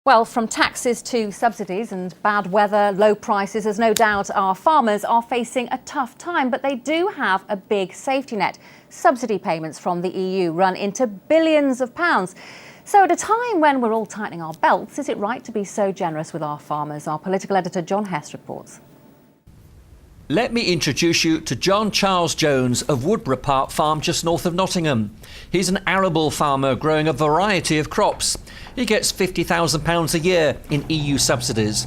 Well, from taxes to subsidies and bad weather, low prices, there's no doubt our farmers are facing a tough time, but they do have a big safety net. Subsidy payments from the EU run into billions of pounds. So at a time when we're all tightening our belts, is it right to be so generous with our farmers? Our political editor John Hess reports. Let me introduce you to John Charles-Jone of Woodborough Park Farm just north of Nottingham. He's an arable farmer growing a variety of crops. He gets £50,000 a year in EU subsidies.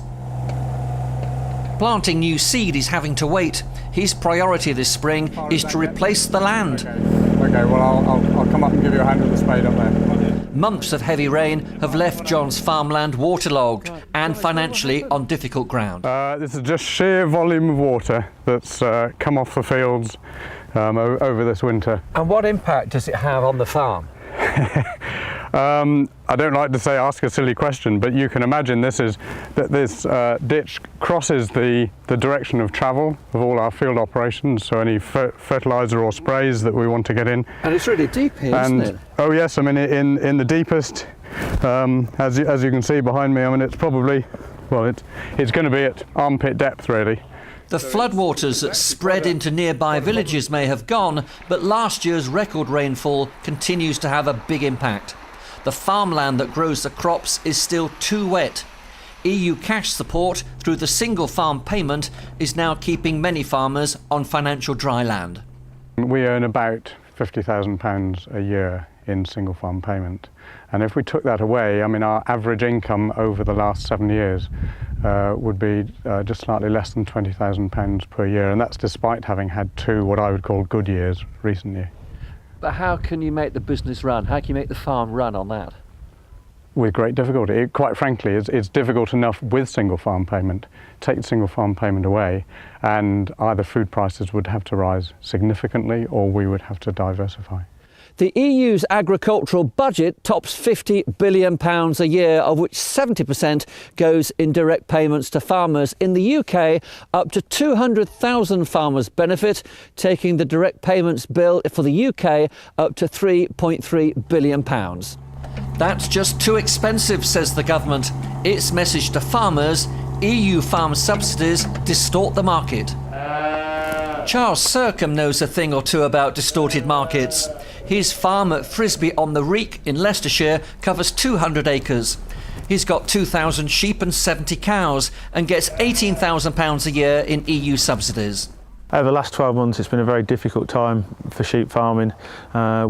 Planting new seed is having to wait. His priority this spring is to replace the land. OK, well I'll come up and give you a hand with the spade up there. Months of heavy rain have left John's farmland waterlogged and financially on difficult ground. This is just sheer volume of water that's come off the fields over this winter. And what impact does it have on the farm? I don't like to say ask a silly question, but you can imagine this ditch crosses the direction of travel of all our field operations, so any fertiliser or sprays that we want to get in. And it's really deep here, isn't it? Oh yes, I mean in the deepest, as you can see behind me, I mean it's probably, well it's going to be at armpit depth really. The floodwaters that spread into nearby villages may have gone, but last year's record rainfall continues to have a big impact. The farmland that grows the crops is still too wet. EU cash support through the single farm payment is now keeping many farmers on financial dry land. We earn about £50,000 a year in single farm payment, and if we took that away, I mean our average income over the last 7 years would be just slightly less than £20,000 per year, and that's despite having had two what I would call good years recently. But how can you make the business run? How can you make the farm run on that? With great difficulty. Quite frankly, it's difficult enough with single farm payment. Take the single farm payment away and either food prices would have to rise significantly or we would have to diversify. The EU's agricultural budget tops £50 billion a year, of which 70% goes in direct payments to farmers. In the UK, up to 200,000 farmers benefit, taking the direct payments bill for the UK up to £3.3 billion. That's just too expensive, says the government. Its message to farmers: EU farm subsidies distort the market. Charles Circum knows a thing or two about distorted markets. His farm at Frisby on the Reek in Leicestershire covers 200 acres. He's got 2,000 sheep and 70 cows and gets £18,000 a year in EU subsidies. Over the last 12 months it's been a very difficult time for sheep farming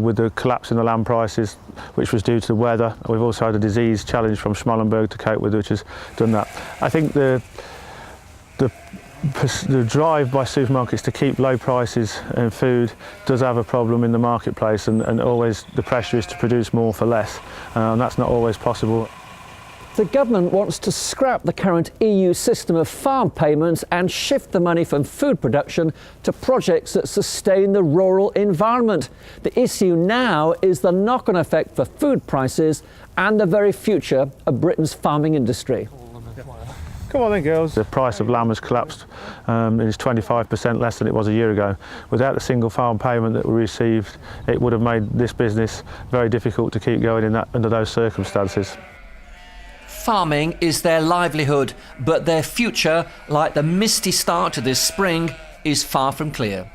with the collapse in the land prices, which was due to the weather. We've also had a disease challenge from Schmallenberg to cope with, which has done that. I think the drive by supermarkets to keep low prices in food does have a problem in the marketplace, and always the pressure is to produce more for less, and that's not always possible. The government wants to scrap the current EU system of farm payments and shift the money from food production to projects that sustain the rural environment. The issue now is the knock-on effect for food prices and the very future of Britain's farming industry. Come on then, girls. The price of lamb has collapsed. It's 25% less than it was a year ago. Without the single farm payment that we received, it would have made this business very difficult to keep going under those circumstances. Farming is their livelihood, but their future, like the misty start to this spring, is far from clear.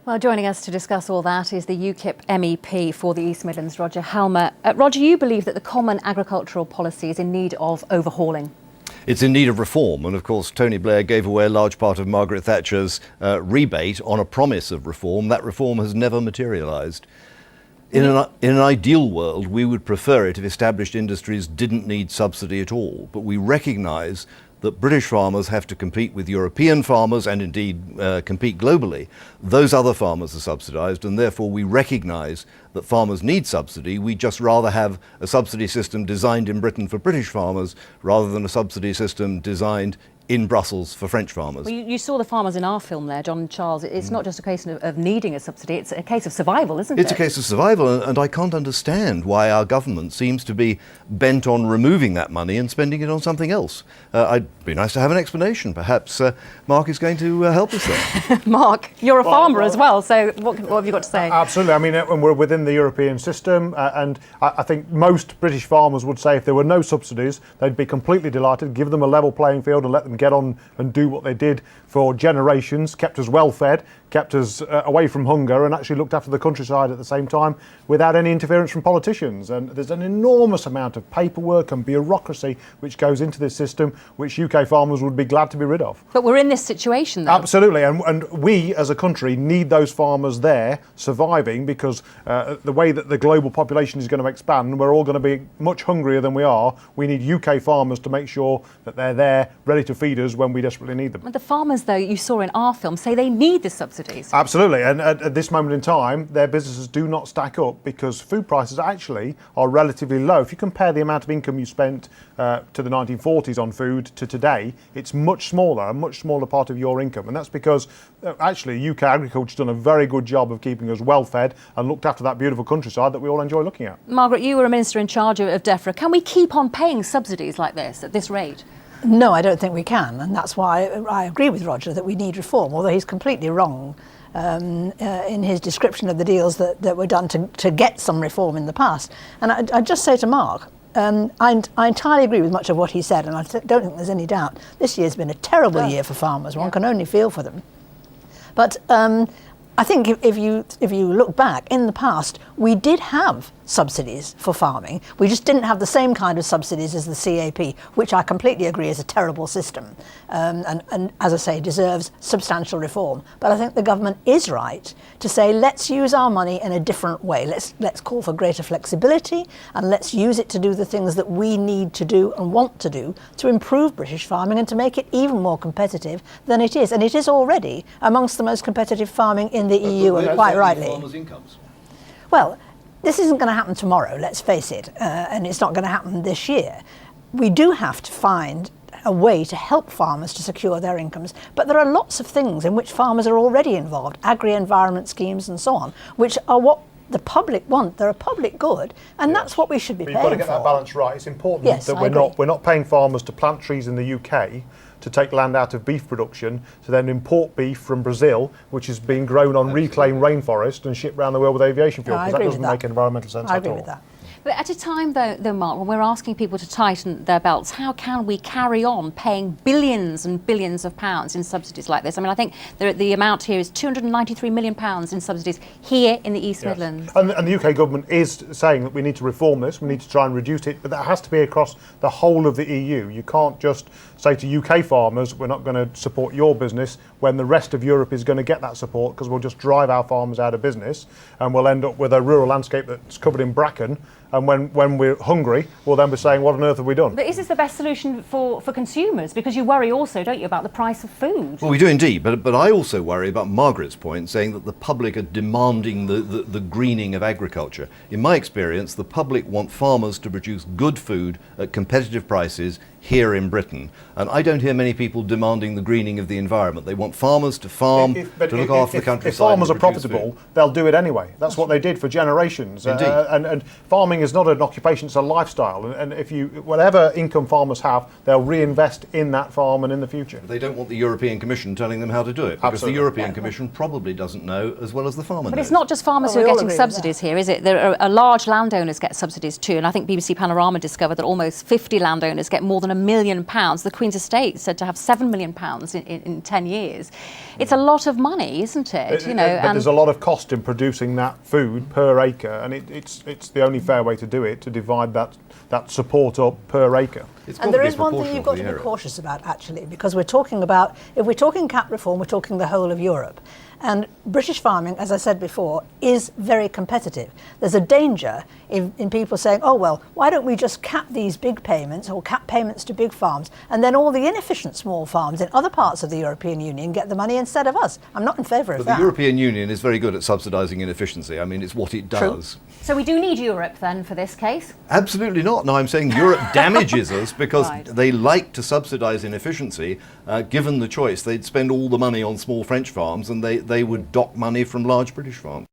Well, joining us to discuss all that is the UKIP MEP for the East Midlands, Roger Helmer. Roger, you believe that the Common Agricultural Policy is in need of overhauling. It's in need of reform, and of course Tony Blair gave away a large part of Margaret Thatcher's rebate on a promise of reform. That reform has never materialised. In an ideal world, we would prefer it if established industries didn't need subsidy at all, but we recognise that British farmers have to compete with European farmers and indeed compete globally. Those other farmers are subsidised, and therefore we recognise that farmers need subsidy. We just rather have a subsidy system designed in Britain for British farmers rather than a subsidy system designed in Brussels for French farmers. Well, you saw the farmers in our film there, John and Charles. It's not just a case of needing a subsidy, it's a case of survival, isn't it? It's a case of survival, and I can't understand why our government seems to be bent on removing that money and spending it on something else. It'd be nice to have an explanation. Perhaps Mark is going to help us there. Mark, you're a farmer as well, so what have you got to say? Absolutely. I mean, and we're within the European system, and I think most British farmers would say if there were no subsidies, they'd be completely delighted, give them a level playing field and let them get on and do what they did for generations, kept us well fed, kept us away from hunger, and actually looked after the countryside at the same time without any interference from politicians. And there's an enormous amount of paperwork and bureaucracy which goes into this system, which UK farmers would be glad to be rid of. But we're in this situation though. Absolutely, and we as a country need those farmers there surviving, because the way that the global population is going to expand, we're all going to be much hungrier than we are. We need UK farmers to make sure that they're there ready to feed us when we desperately need them. But the farmers though, you saw in our film, say they need the subsidies. Absolutely, and at this moment in time, their businesses do not stack up because food prices actually are relatively low. If you compare the amount of income you spent to the 1940s on food to today, it's much smaller, a much smaller part of your income, and that's because actually UK agriculture's done a very good job of keeping us well fed and looked after that beautiful countryside that we all enjoy looking at. Margaret, you were a minister in charge of DEFRA. Can we keep on paying subsidies like this at this rate? No, I don't think we can, and that's why I agree with Roger that we need reform, although he's completely wrong in his description of the deals that were done to get some reform in the past. And I'd just say to Mark, I entirely agree with much of what he said, and I don't think there's any doubt this year's been a terrible year for farmers. One can only feel for them. But I think if you look back, in the past, we did have subsidies for farming. We just didn't have the same kind of subsidies as the CAP, which I completely agree is a terrible system, and as I say, deserves substantial reform. But I think the government is right to say, let's use our money in a different way. Let's call for greater flexibility, and let's use it to do the things that we need to do and want to do to improve British farming and to make it even more competitive than it is. And it is already amongst the most competitive farming in the EU, and quite rightly. Farmers' incomes. Well, this isn't going to happen tomorrow, let's face it, and it's not going to happen this year. We do have to find a way to help farmers to secure their incomes, but there are lots of things in which farmers are already involved, agri-environment schemes and so on, which are what the public want. They're a public good, and that's what we should be paying for. You've got to get that balance right. It's important that we're not paying farmers to plant trees in the UK to take land out of beef production, to then import beef from Brazil, which is being grown on reclaimed rainforest and shipped around the world with aviation fuel, because that doesn't make environmental sense at all. I agree with that. But at a time, though, Mark, when we're asking people to tighten their belts, how can we carry on paying billions and billions of pounds in subsidies like this? I mean, I think the amount here is £293 million in subsidies here in the East Midlands. And the UK government is saying that we need to reform this, we need to try and reduce it, but that has to be across the whole of the EU. You can't just say to UK farmers, we're not going to support your business, when the rest of Europe is going to get that support, because we'll just drive our farmers out of business, and we'll end up with a rural landscape that's covered in bracken. And when we're hungry, we'll then be saying, what on earth have we done? But is this the best solution for consumers? Because you worry also, don't you, about the price of food? Well, we do indeed, but I also worry about Margaret's point, saying that the public are demanding the greening of agriculture. In my experience, the public want farmers to produce good food at competitive prices here in Britain. And I don't hear many people demanding the greening of the environment. They want farmers to farm, to look after the countryside. If farmers are profitable, they'll do it anyway. That's what they did for generations. And farming is not an occupation, it's a lifestyle. And if whatever income farmers have, they'll reinvest in that farm and in the future. They don't want the European Commission telling them how to do it, because the European Commission probably doesn't know as well as the farmer knows. But it's not just farmers who are getting subsidies here, is it? There are large landowners get subsidies too, and I think BBC Panorama discovered that almost 50 landowners get more than £1 million. The Queen's Estate said to have £7 million in 10 years. It's a lot of money, isn't it? But there's a lot of cost in producing that food per acre, and it's the only fair way to do it, to divide that support up per acre. And there is one thing you've got to be cautious about, actually, because if we're talking CAP reform, we're talking the whole of Europe. And British farming, as I said before, is very competitive. There's a danger in people saying, oh, well, why don't we just cap these big payments or cap payments to big farms, and then all the inefficient small farms in other parts of the European Union get the money instead of us? I'm not in favour of that. But the European Union is very good at subsidising inefficiency. I mean, it's what it does. True. So we do need Europe then for this case? Absolutely not. No, I'm saying Europe damages us because Right. they like to subsidise inefficiency. Given the choice, they'd spend all the money on small French farms and they would dock money from large British farms.